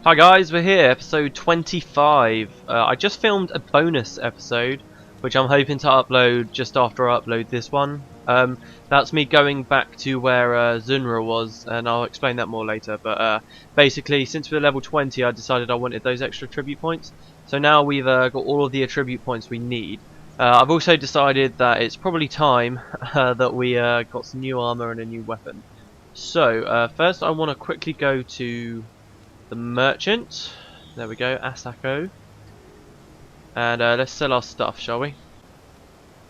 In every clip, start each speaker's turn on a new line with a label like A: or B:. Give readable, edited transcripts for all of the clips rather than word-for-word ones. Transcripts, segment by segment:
A: Hi guys, we're here, episode 25. I just filmed a bonus episode, which I'm hoping to upload just after I upload this one. That's me going back to where Vizunah was, and I'll explain that more later. But basically, since we're level 20, I decided I wanted those extra attribute points. So now we've got all of the attribute points we need. I've also decided that it's probably time that we got some new armor and a new weapon. So first I want to quickly go to the merchant. There we go, Asako. And let's sell our stuff, shall we?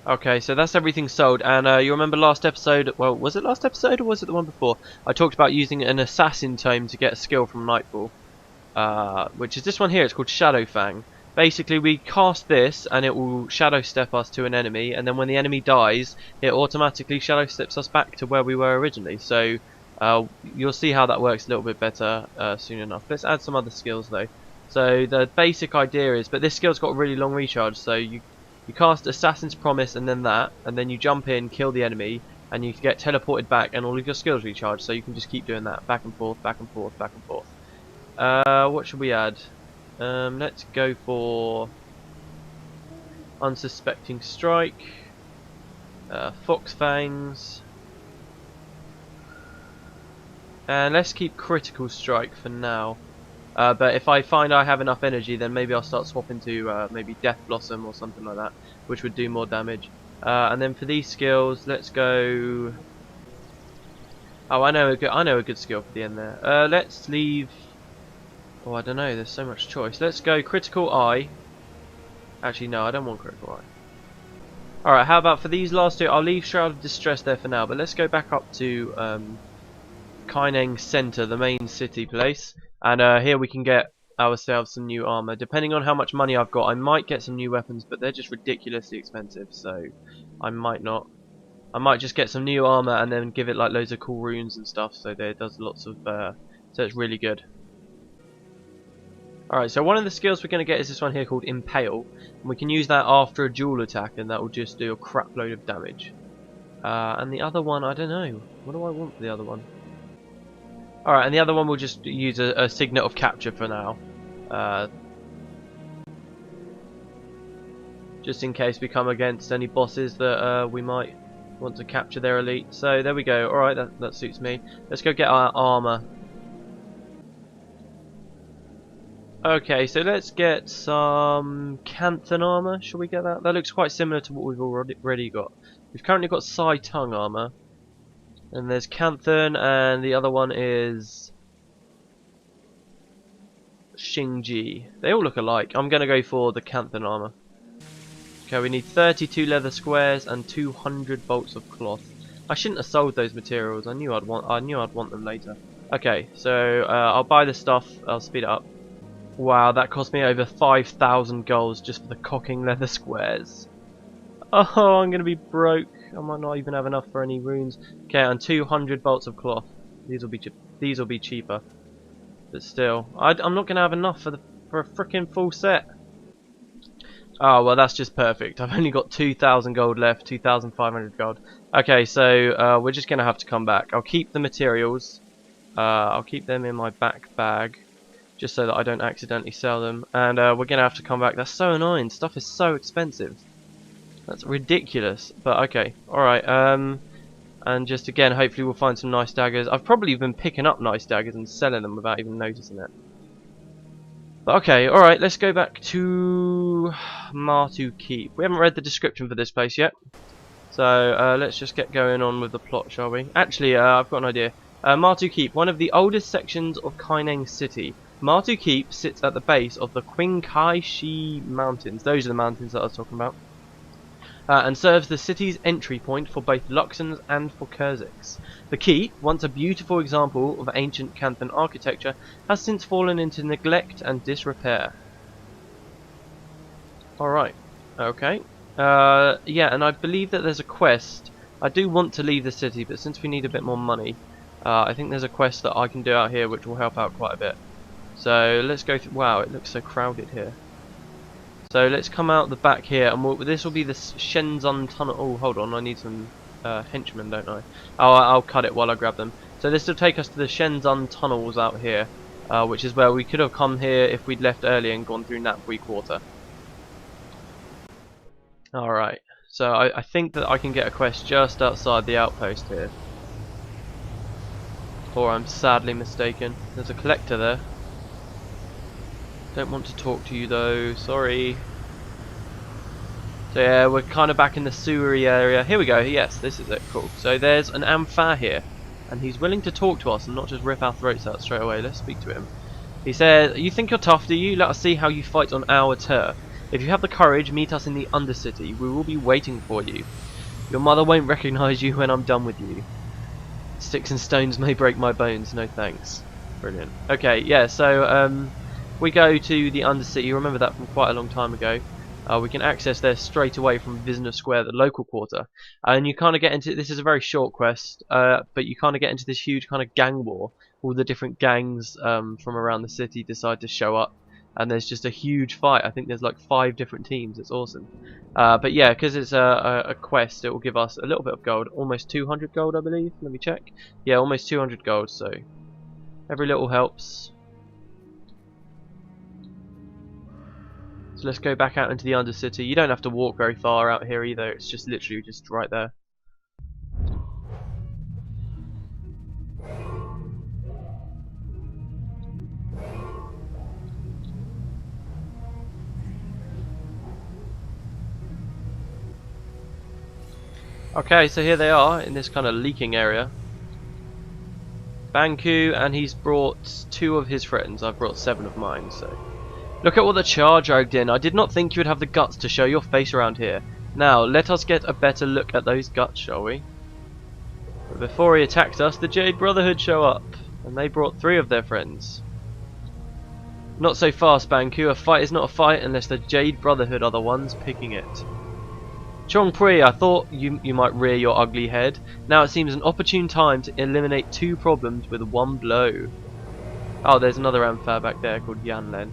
A: Okay, so that's everything sold. And you remember last episode, well, was it last episode or was it the one before? I talked about using an assassin tome to get a skill from Nightfall. Which is this one here, it's called Shadow Fang. Basically, we cast this and it will shadow step us to an enemy, and then when the enemy dies, it automatically shadow steps us back to where we were originally. So you'll see how that works a little bit better soon enough. Let's add some other skills though. So the basic idea is, but this skill's got a really long recharge, so you cast Assassin's Promise and then that, and then you jump in, kill the enemy, and you get teleported back and all of your skills recharge, so you can just keep doing that, back and forth, back and forth, back and forth. What should we add? Let's go for Unsuspecting Strike, Fox Fangs, and let's keep Critical Strike for now. But if I find I have enough energy, then maybe I'll start swapping to maybe Death Blossom or something like that, which would do more damage. And then for these skills, let's go. Oh, I know a good skill for the end there. Let's leave. Oh, I don't know. There's so much choice. Let's go Critical Eye. Actually, no, I don't want Critical Eye. Alright, how about for these last two? I'll leave Shroud of Distress there for now, but let's go back up to Kaineng Center, the main city place. And here we can get ourselves some new armor. Depending on how much money I've got, I might get some new weapons, but they're just ridiculously expensive, so I might not. I might just get some new armor and then give it like loads of cool runes and stuff, so there does lots of so it's really good. Alright, so one of the skills we're going to get is this one here called Impale, and we can use that after a dual attack, and that will just do a crap load of damage. And the other one, I don't know. What do I want for the other one? Alright, and the other one will just use a Signet of Capture for now. Just in case we come against any bosses that we might want to capture their elite. So there we go. Alright, that suits me. Let's go get our armor. Okay, so let's get some Cantha armor. Shall we get that? That looks quite similar to what we've already got. We've currently got Sai Tung armor. And there's Cantha, and the other one is Xingji. They all look alike. I'm going to go for the Cantha armor. Okay, we need 32 leather squares and 200 bolts of cloth. I shouldn't have sold those materials. I knew I'd want them later. Okay, so I'll buy the stuff. I'll speed it up. Wow, that cost me over 5,000 golds just for the cocking leather squares. Oh, I'm gonna be broke. I might not even have enough for any runes. Okay, and 200 bolts of cloth. These will be cheaper, but still, I'm not gonna have enough for a freaking full set. Oh well, that's just perfect. I've only got 2,000 gold left, 2,500 gold. Okay, so we're just gonna have to come back. I'll keep the materials. I'll keep them in my back bag, just so that I don't accidentally sell them. And we're gonna have to come back. That's so annoying. Stuff is so expensive. That's ridiculous. But okay, alright. And just again, hopefully we'll find some nice daggers. I've probably been picking up nice daggers and selling them without even noticing it. But okay, alright, let's go back to Maatu Keep. We haven't read the description for this place yet. So let's just get going on with the plot, shall we? Actually, I've got an idea. Maatu Keep, one of the oldest sections of Kaineng City. Maatu Keep sits at the base of the Qingkai Mountains. Those are the mountains that I was talking about. And serves the city's entry point for both Luxons and for Kurziks. The keep, once a beautiful example of ancient Canthan architecture, has since fallen into neglect and disrepair. Alright, okay. Yeah, and I believe that there's a quest. I do want to leave the city, but since we need a bit more money, I think there's a quest that I can do out here which will help out quite a bit. So let's go through. Wow, it looks so crowded here. So let's come out the back here, and this will be the Shenzun Tunnel. Oh, hold on, I need some henchmen, don't I? Oh, I'll cut it while I grab them. So this will take us to the Shenzun Tunnels out here. which is where we could have come here if we'd left early and gone through Napui Quarter. Alright, so I think that I can get a quest just outside the outpost here. Or I'm sadly mistaken. There's a collector there. Don't want to talk to you though, sorry. So yeah, we're kind of back in the sewery area. Here we go, yes, this is it, cool. So there's an Ampha here, and he's willing to talk to us and not just rip our throats out straight away. Let's speak to him. He says, you think you're tough, do you? Let us see how you fight on our turf. If you have the courage, meet us in the Undercity. We will be waiting for you. Your mother won't recognise you when I'm done with you. Sticks and stones may break my bones, no thanks. Brilliant. Okay, yeah, so we go to the Undercity. You remember that from quite a long time ago. We can access there straight away from Vizunah Square, the local quarter. And you kind of get into, this is a very short quest, but you kind of get into this huge kind of gang war. All the different gangs from around the city decide to show up. And there's just a huge fight. I think there's like 5 different teams. It's awesome. But yeah, because it's a quest, it will give us a little bit of gold. Almost 200 gold, I believe. Let me check. Yeah, almost 200 gold, so every little helps. So let's go back out into the Undercity. You don't have to walk very far out here either. It's just literally just right there. Okay, so here they are in this kind of leaking area. Banku, and he's brought 2 of his friends. I've brought 7 of mine, so. Look at what the Char dragged in. I did not think you would have the guts to show your face around here. Now, let us get a better look at those guts, shall we? But before he attacked us, the Jade Brotherhood show up, and they brought 3 of their friends. Not so fast, Banku. A fight is not a fight unless the Jade Brotherhood are the ones picking it. Chongpui, I thought you might rear your ugly head. Now it seems an opportune time to eliminate 2 problems with 1 blow. Oh, there's another Ampha back there called Yanlen.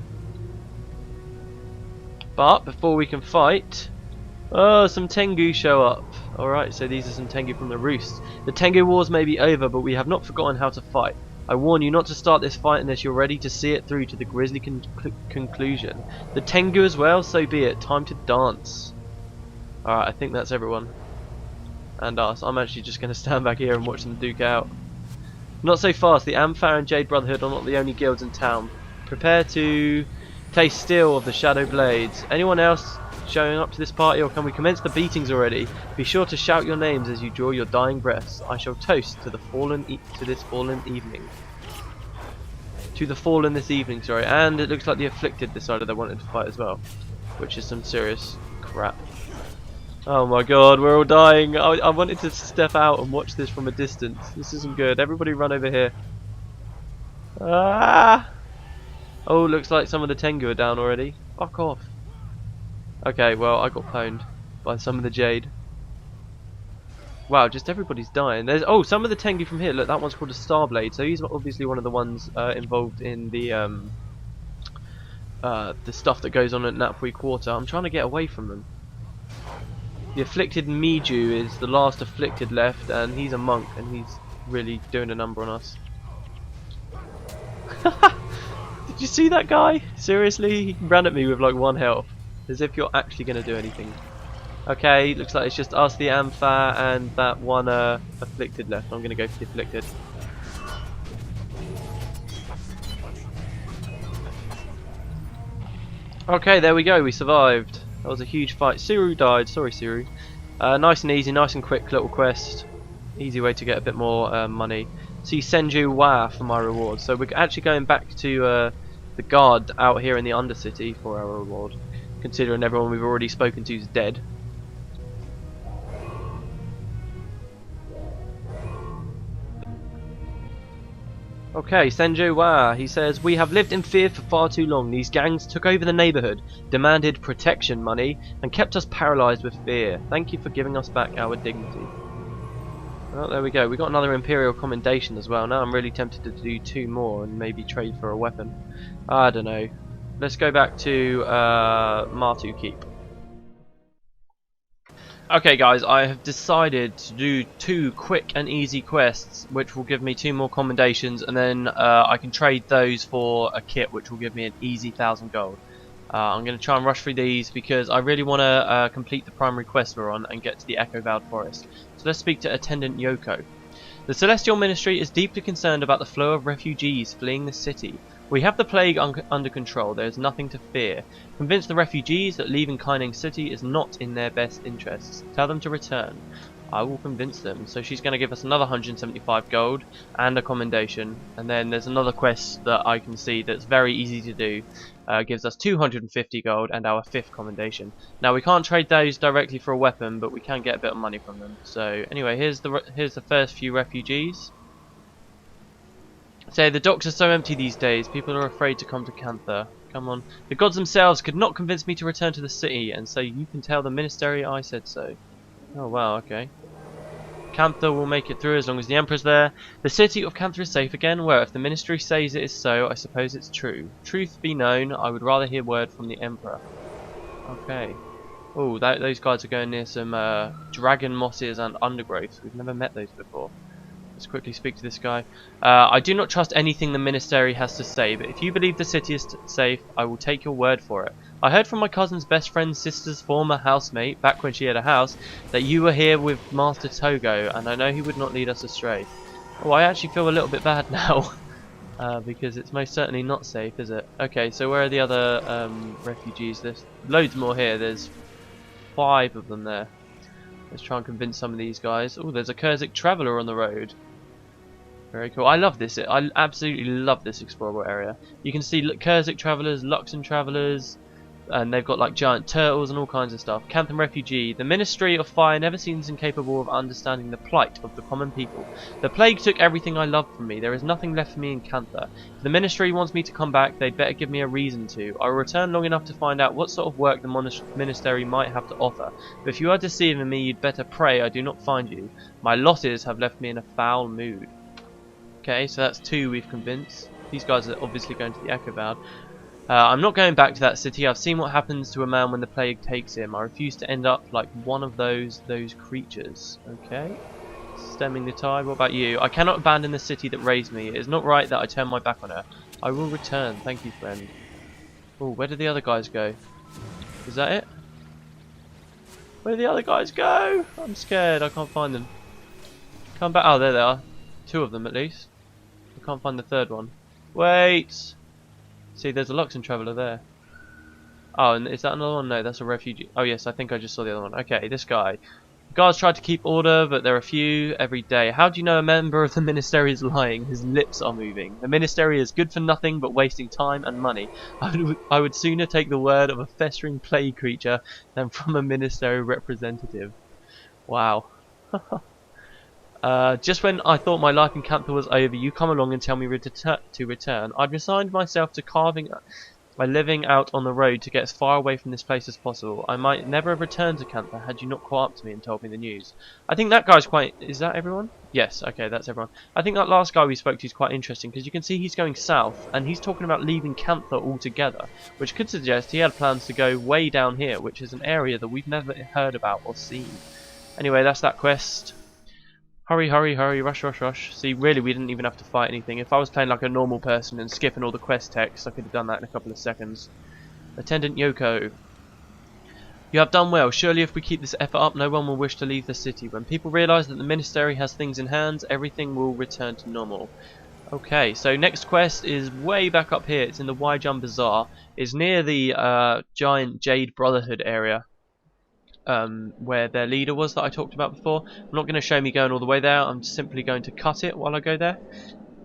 A: But before we can fight, oh, some Tengu show up. Alright, so these are some Tengu from the Roost. The Tengu wars may be over, but we have not forgotten how to fight. I warn you not to start this fight unless you're ready to see it through to the grisly conclusion. The Tengu as well, so be it. Time to dance. Alright, I think that's everyone. And us. I'm actually just going to stand back here and watch them duke out. Not so fast. The Ampha and Jade Brotherhood are not the only guilds in town. Prepare to taste steel of the Shadow Blades. Anyone else showing up to this party, or can we commence the beatings already? Be sure to shout your names as you draw your dying breaths. I shall toast to the this fallen evening. To the fallen this evening, sorry. And it looks like the Afflicted decided they wanted to fight as well, which is some serious crap. Oh my god, we're all dying. I wanted to step out and watch this from a distance. This isn't good. Everybody run over here. Ah! Oh, looks like some of the Tengu are down already. Fuck off. Okay, well, I got pwned by some of the Jade. Wow, just everybody's dying. There's some of the Tengu from here. Look, that one's called a Starblade. So he's obviously one of the ones involved in the stuff that goes on at Napui Quarter. I'm trying to get away from them. The Afflicted Miju is the last Afflicted left, and he's a monk, and he's really doing a number on us. Did you see that guy? Seriously? He ran at me with like 1 health. As if you're actually going to do anything. Okay, looks like it's just us, the Ampha, and that one Afflicted left. I'm going to go for the Afflicted. Okay, there we go. We survived. That was a huge fight. Suru died. Sorry, Suru. Nice and easy, nice and quick little quest. Easy way to get a bit more money. See Senju Wa for my reward. So we're actually going back to the guard out here in the Undercity for our reward, considering everyone we've already spoken to is dead. Okay, Senju Wa, he says, we have lived in fear for far too long. These gangs took over the neighborhood, demanded protection money, and kept us paralyzed with fear. Thank you for giving us back our dignity. Well, there we go. We got another Imperial Commendation as well. Now I'm really tempted to do 2 more and maybe trade for a weapon. I don't know. Let's go back to Maatu Keep. Okay guys, I have decided to do 2 quick and easy quests which will give me 2 more commendations, and then I can trade those for a kit which will give me an easy 1000 gold. I'm going to try and rush through these because I really want to complete the primary quest we're on and get to the Echovald Forest. So let's speak to Attendant Yoko. The Celestial Ministry is deeply concerned about the flow of refugees fleeing the city. We have the plague under control, there is nothing to fear. Convince the refugees that leaving Kaineng City is not in their best interests. Tell them to return. I will convince them. So she's going to give us another 175 gold and a commendation. And then there's another quest that I can see that's very easy to do. Gives us 250 gold and our 5th commendation. Now we can't trade those directly for a weapon, but we can get a bit of money from them. So anyway, here's the first few refugees. Say, the docks are so empty these days, people are afraid to come to Cantha. Come on. The gods themselves could not convince me to return to the city, and so you can tell the ministry I said so. Oh wow, okay. Cantha will make it through as long as the Emperor's there. The city of Cantha is safe again, well, if the ministry says it is so, I suppose it's true. Truth be known, I would rather hear word from the Emperor. Okay. Oh, those guys are going near some dragon mosses and undergrowths. We've never met those before. Let's quickly speak to this guy. I do not trust anything the ministry has to say, but if you believe the city is safe, I will take your word for it. I heard from my cousin's best friend's sister's former housemate, back when she had a house, that you were here with Master Togo, and I know he would not lead us astray. Oh, I actually feel a little bit bad now, because it's most certainly not safe, is it? Okay, so where are the other refugees? There's loads more here. There's 5 of them there. Let's try and convince some of these guys. Oh, there's a Kurzic traveller on the road. Very cool. I love this. I absolutely love this explorable area. You can see Kurzic travellers, Luxon travellers, and they've got like giant turtles and all kinds of stuff. Cantha refugee. The Ministry of Fire never seems incapable of understanding the plight of the common people. The plague took everything I loved from me. There is nothing left for me in Cantha. If the Ministry wants me to come back, they'd better give me a reason to. I will return long enough to find out what sort of work the Ministry might have to offer. But if you are deceiving me, you'd better pray I do not find you. My losses have left me in a foul mood. Okay, so that's 2 we've convinced. These guys are obviously going to the Echovald. I'm not going back to that city. I've seen what happens to a man when the plague takes him. I refuse to end up like one of those creatures. Okay, stemming the tide. What about you? I cannot abandon the city that raised me. It is not right that I turn my back on her. I will return. Thank you, friend. Oh, where did the other guys go? Is that it? Where did the other guys go? I'm scared. I can't find them. Come back. Oh, there they are. 2 of them at least. I can't find the 3rd one. Wait! See, there's a Luxon traveller there. Oh, and is that another one? No, that's a refugee. Oh yes, I think I just saw the other one. Okay, this guy. The guards tried to keep order, but there are few every day. How do you know a member of the ministry is lying? His lips are moving. The ministry is good for nothing but wasting time and money. I would sooner take the word of a festering plague creature than from a ministry representative. Wow. Just when I thought my life in Cantha was over, you come along and tell me to return. I'd resigned myself to carving a living out on the road to get as far away from this place as possible. I might never have returned to Cantha had you not caught up to me and told me the news. I think that guy's quite... Is that everyone? Yes, okay, that's everyone. I think that last guy we spoke to is quite interesting because you can see he's going south and he's talking about leaving Cantha altogether, which could suggest he had plans to go way down here, which is an area that we've never heard about or seen. Anyway, that's that quest. Hurry, hurry, hurry, rush, rush, rush. See, really, we didn't even have to fight anything. If I was playing like a normal person and skipping all the quest text, I could have done that in a couple of seconds. Attendant Yoko. You have done well. Surely if we keep this effort up, no one will wish to leave the city. When people realise that the ministry has things in hand, everything will return to normal. Okay, so next quest is way back up here. It's in the Waijun Bazaar. It's near the giant Jade Brotherhood area. Where their leader was that I talked about before. I'm not going to show me going all the way there. I'm simply going to cut it while I go there.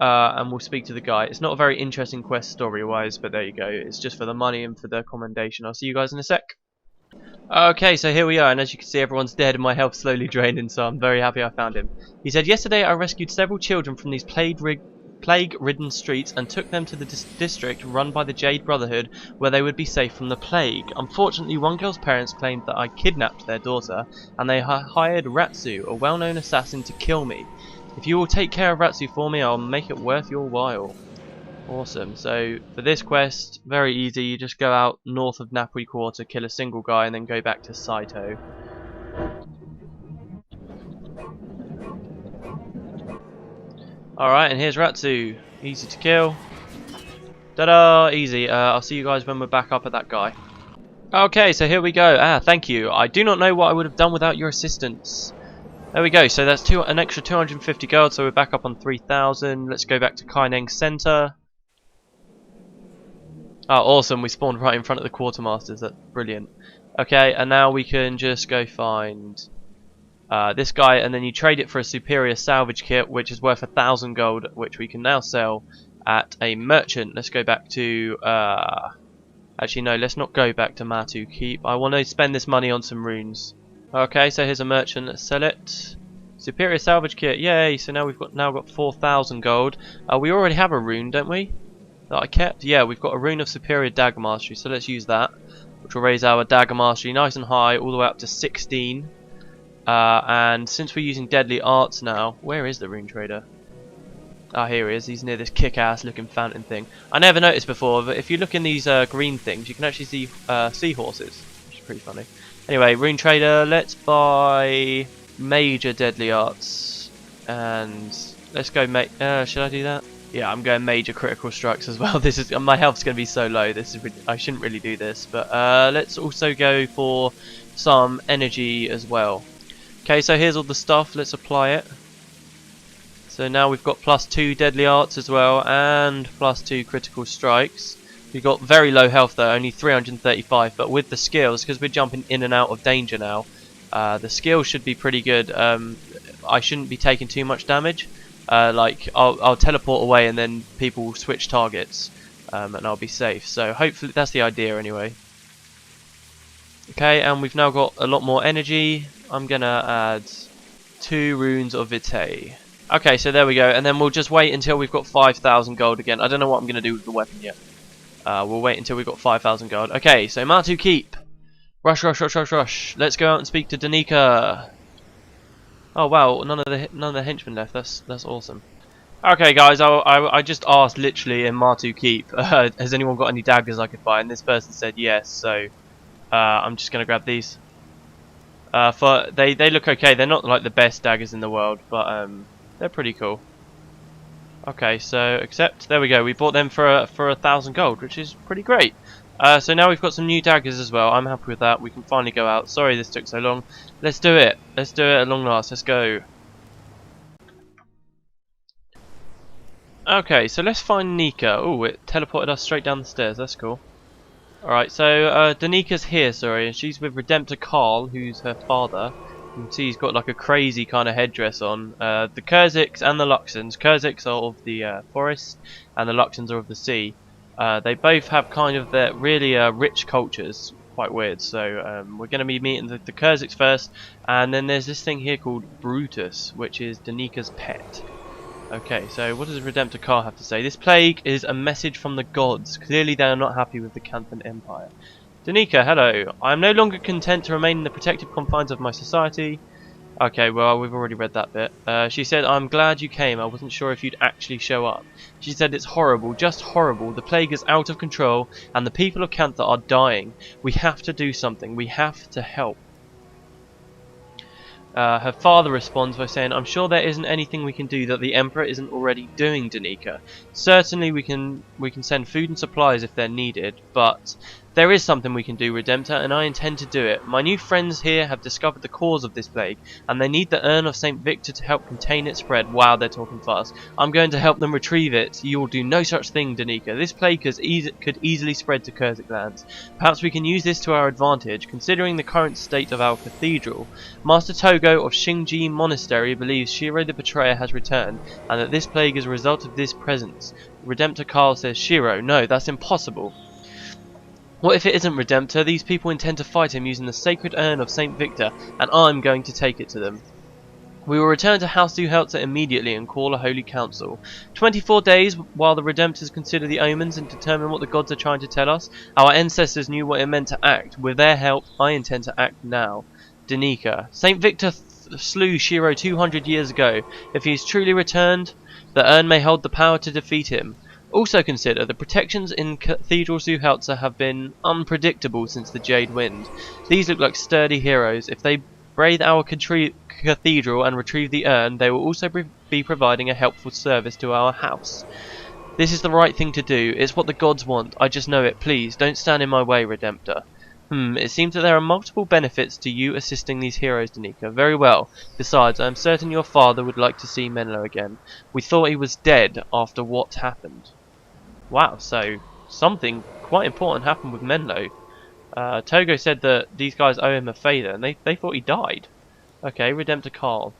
A: And we'll speak to the guy. It's not a very interesting quest story-wise, but there you go. It's just for the money and for the commendation. I'll see you guys in a sec. Okay, so here we are, and as you can see, everyone's dead and my health slowly draining, so I'm very happy I found him. He said, yesterday I rescued several children from these plague-ridden streets and took them to the district run by the Jade Brotherhood where they would be safe from the plague. Unfortunately, one girl's parents claimed that I kidnapped their daughter and they hired Ratsu, a well-known assassin, to kill me. If you will take care of Ratsu for me, I'll make it worth your while. Awesome. So for this quest, very easy. You just go out north of Napui Quarter, kill a single guy and then go back to Saito. Alright, and here's Ratsu. Easy to kill. Ta-da! Easy. I'll see you guys when we're back up at that guy. Okay, so here we go. Thank you. I do not know what I would have done without your assistance. There we go. So that's an extra 250 gold, so we're back up on 3,000. Let's go back to Kaineng Center. Oh, awesome. We spawned right in front of the quartermasters. That's brilliant. Okay, and now we can just go find this guy, and then you trade it for a superior salvage kit, which is worth 1,000 gold, which we can now sell at a merchant. Let's go back to... actually, no, let's not go back to Maatu Keep. I want to spend this money on some runes. Okay, so here's a merchant. Let's sell it. Superior salvage kit. Yay! So now we've got 4,000 gold. We already have a rune, don't we? That I kept. Yeah, we've got a rune of superior dagger mastery. So let's use that, which will raise our dagger mastery nice and high, all the way up to 16. And since we're using deadly arts now, where is the rune trader? Ah, here he is. He's near this kick-ass looking fountain thing. I never noticed before, but if you look in these green things, you can actually see seahorses, which is pretty funny. Anyway, rune trader, let's buy major deadly arts, and let's go should I do that? Yeah, I'm going major critical strikes as well. This is my health's going to be so low. I shouldn't really do this, but let's also go for some energy as well. Okay, so here's all the stuff. Let's apply it. So now we've got +2 deadly arts as well, and +2 critical strikes. We've got very low health though, only 335, but with the skills, because we're jumping in and out of danger now, the skills should be pretty good. I shouldn't be taking too much damage. Like I'll teleport away and then people will switch targets, and I'll be safe. So hopefully that's the idea anyway. Okay, and we've now got a lot more energy. I'm gonna add 2 runes of Vitae. Okay, so there we go, and then we'll just wait until we've got 5,000 gold again. I don't know what I'm gonna do with the weapon yet. We'll wait until we've got 5,000 gold. Okay, so Maatu Keep. Rush, rush, rush, rush, rush. Let's go out and speak to Danica. Oh wow, none of the henchmen left. That's awesome. Okay, guys, I just asked literally in Maatu Keep, has anyone got any daggers I could buy? And this person said yes. So I'm just gonna grab these. They look okay. They're not like the best daggers in the world, but they're pretty cool. Okay, so accept. There we go. We bought them for 1,000 gold, which is pretty great. So now we've got some new daggers as well. I'm happy with that. We can finally go out. Sorry this took so long. Let's do it. Let's do it at long last. Let's go. Okay, so let's find Nika. Oh, it teleported us straight down the stairs. That's cool. Alright, so Danika's here, sorry, and she's with Redemptor Carl, who's her father. You can see he's got like a crazy kind of headdress on. The Kurziks and the Luxons. Kurziks are of the forest, and the Luxons are of the sea. They both have kind of their really rich cultures, quite weird. So we're going to be meeting the Kurziks first, and then there's this thing here called Brutus, which is Danika's pet. Okay, so what does Redemptor Carl have to say? This plague is a message from the gods. Clearly they are not happy with the Canthan Empire. Danica, hello. I am no longer content to remain in the protective confines of my society. Okay, well, we've already read that bit. She said, I'm glad you came. I wasn't sure if you'd actually show up. She said, it's horrible, just horrible. The plague is out of control, and the people of Cantha are dying. We have to do something. We have to help. Her father responds by saying, I'm sure there isn't anything we can do that the Emperor isn't already doing, Danica. Certainly we can send food and supplies if they're needed, but there is something we can do, Redemptor, and I intend to do it. My new friends here have discovered the cause of this plague, and they need the urn of St. Victor to help contain its spread. Wow, they're talking fast. I'm going to help them retrieve it. You will do no such thing, Danica. This plague could easily spread to Kurzik lands. Perhaps we can use this to our advantage, considering the current state of our cathedral. Master Togo of Xingji Monastery believes Shiro the Betrayer has returned, and that this plague is a result of this presence. Redemptor Carl says, Shiro, no, that's impossible. What if it isn't Redemptor? These people intend to fight him using the sacred urn of St. Victor, and I'm going to take it to them. We will return to House Zuhelzer immediately and call a holy council. 24 days while the Redemptors consider the omens and determine what the gods are trying to tell us. Our ancestors knew what it meant to act. With their help, I intend to act now. Danica. St. Victor slew Shiro 200 years ago. If he is truly returned, the urn may hold the power to defeat him. Also consider, the protections in Cathedral Zuhelzer have been unpredictable since the Jade Wind. These look like sturdy heroes. If they Brave our cathedral and retrieve the urn. They will also be providing a helpful service to our house. This is the right thing to do. It's what the gods want. I just know it. Please, don't stand in my way, Redemptor. It seems that there are multiple benefits to you assisting these heroes, Danica. Very well. Besides, I am certain your father would like to see Menlo again. We thought he was dead after what happened. Wow, so something quite important happened with Menlo. Togo said that these guys owe him a favour, and they thought he died. Okay, Redemptor Carl.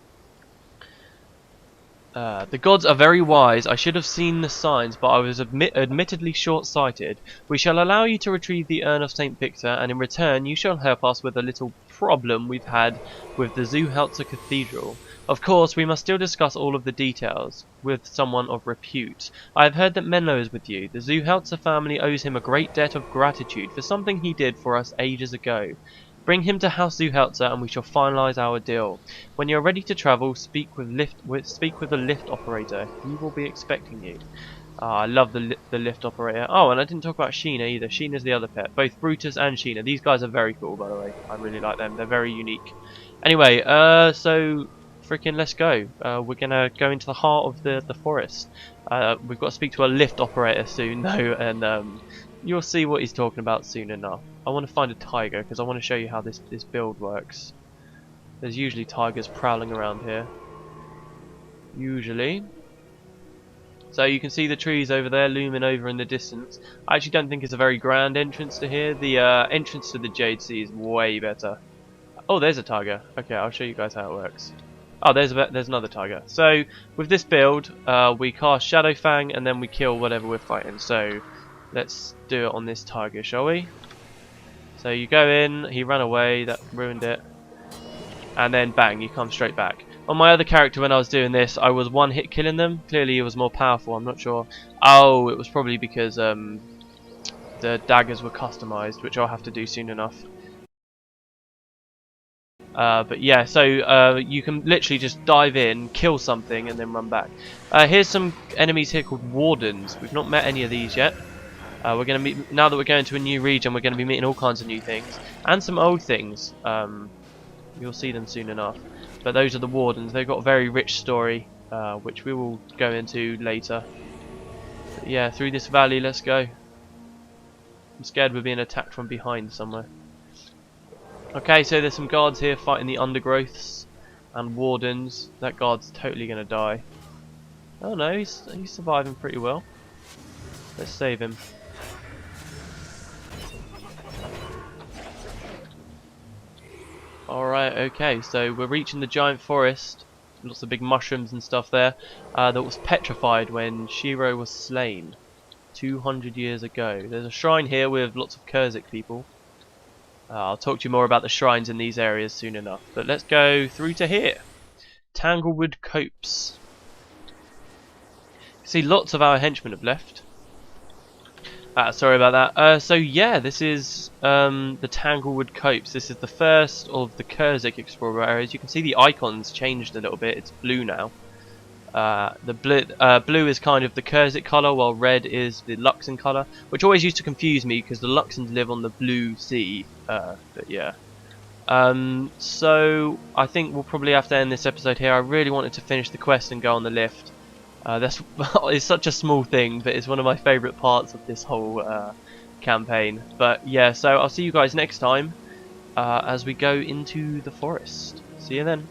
A: The gods are very wise. I should have seen the signs, but I was admittedly short-sighted. We shall allow you to retrieve the urn of St. Victor, and in return you shall help us with a little problem we've had with the Zuhelzer Cathedral. Of course, we must still discuss all of the details with someone of repute. I have heard that Menlo is with you. The Zuhelzer family owes him a great debt of gratitude for something he did for us ages ago. Bring him to House Zuhelzer and we shall finalize our deal. When you're ready to travel, speak with the lift operator. He will be expecting you. I love the lift operator. Oh, and I didn't talk about Sheena either. Sheena's the other pet. Both Brutus and Sheena. These guys are very cool, by the way. I really like them. They're very unique. Anyway, so freaking let's go. We're gonna go into the heart of the forest. We've got to speak to a lift operator soon, though, and you'll see what he's talking about soon enough. I want to find a tiger because I want to show you how this build works. There's usually tigers prowling around here. Usually. So you can see the trees over there looming over in the distance. I actually don't think it's a very grand entrance to here. The entrance to the Jade Sea is way better. Oh, there's a tiger. Okay, I'll show you guys how it works. Oh, there's another tiger. So with this build, we cast Shadow Fang and then we kill whatever we're fighting. So let's do it on this tiger, shall we? So you go in, he ran away, that ruined it. And then bang, you come straight back. On my other character when I was doing this, I was one hit killing them. Clearly he was more powerful, I'm not sure. Oh, it was probably because the daggers were customized, which I'll have to do soon enough. But yeah, so you can literally just dive in, kill something, and then run back. Here's some enemies here called Wardens. We've not met any of these yet. We're going to meet, now that we're going to a new region, we're going to be meeting all kinds of new things and some old things. You'll see them soon enough. But those are the Wardens. They've got a very rich story, which we will go into later. But yeah, through this valley, let's go. I'm scared we're being attacked from behind somewhere. Okay, so there's some guards here fighting the undergrowths and Wardens. That guard's totally going to die. Oh no, he's surviving pretty well. Let's save him. Alright, okay, so we're reaching the giant forest. Lots of big mushrooms and stuff there. That was petrified when Shiro was slain 200 years ago. There's a shrine here with lots of Kurzik people. I'll talk to you more about the shrines in these areas soon enough. But let's go through to here. Tanglewood Copse. See, lots of our henchmen have left. Sorry about that. So yeah, this is the Tanglewood Copse. This is the first of the Kurzik explorer areas. You can see the icons changed a little bit. It's blue now. The blue is kind of the Kurzik colour, while red is the Luxon colour, which always used to confuse me because the Luxons live on the blue sea. But yeah. So I think we'll probably have to end this episode here. I really wanted to finish the quest and go on the lift. It's such a small thing, but it's one of my favourite parts of this whole campaign. But yeah, so I'll see you guys next time as we go into the forest. See you then.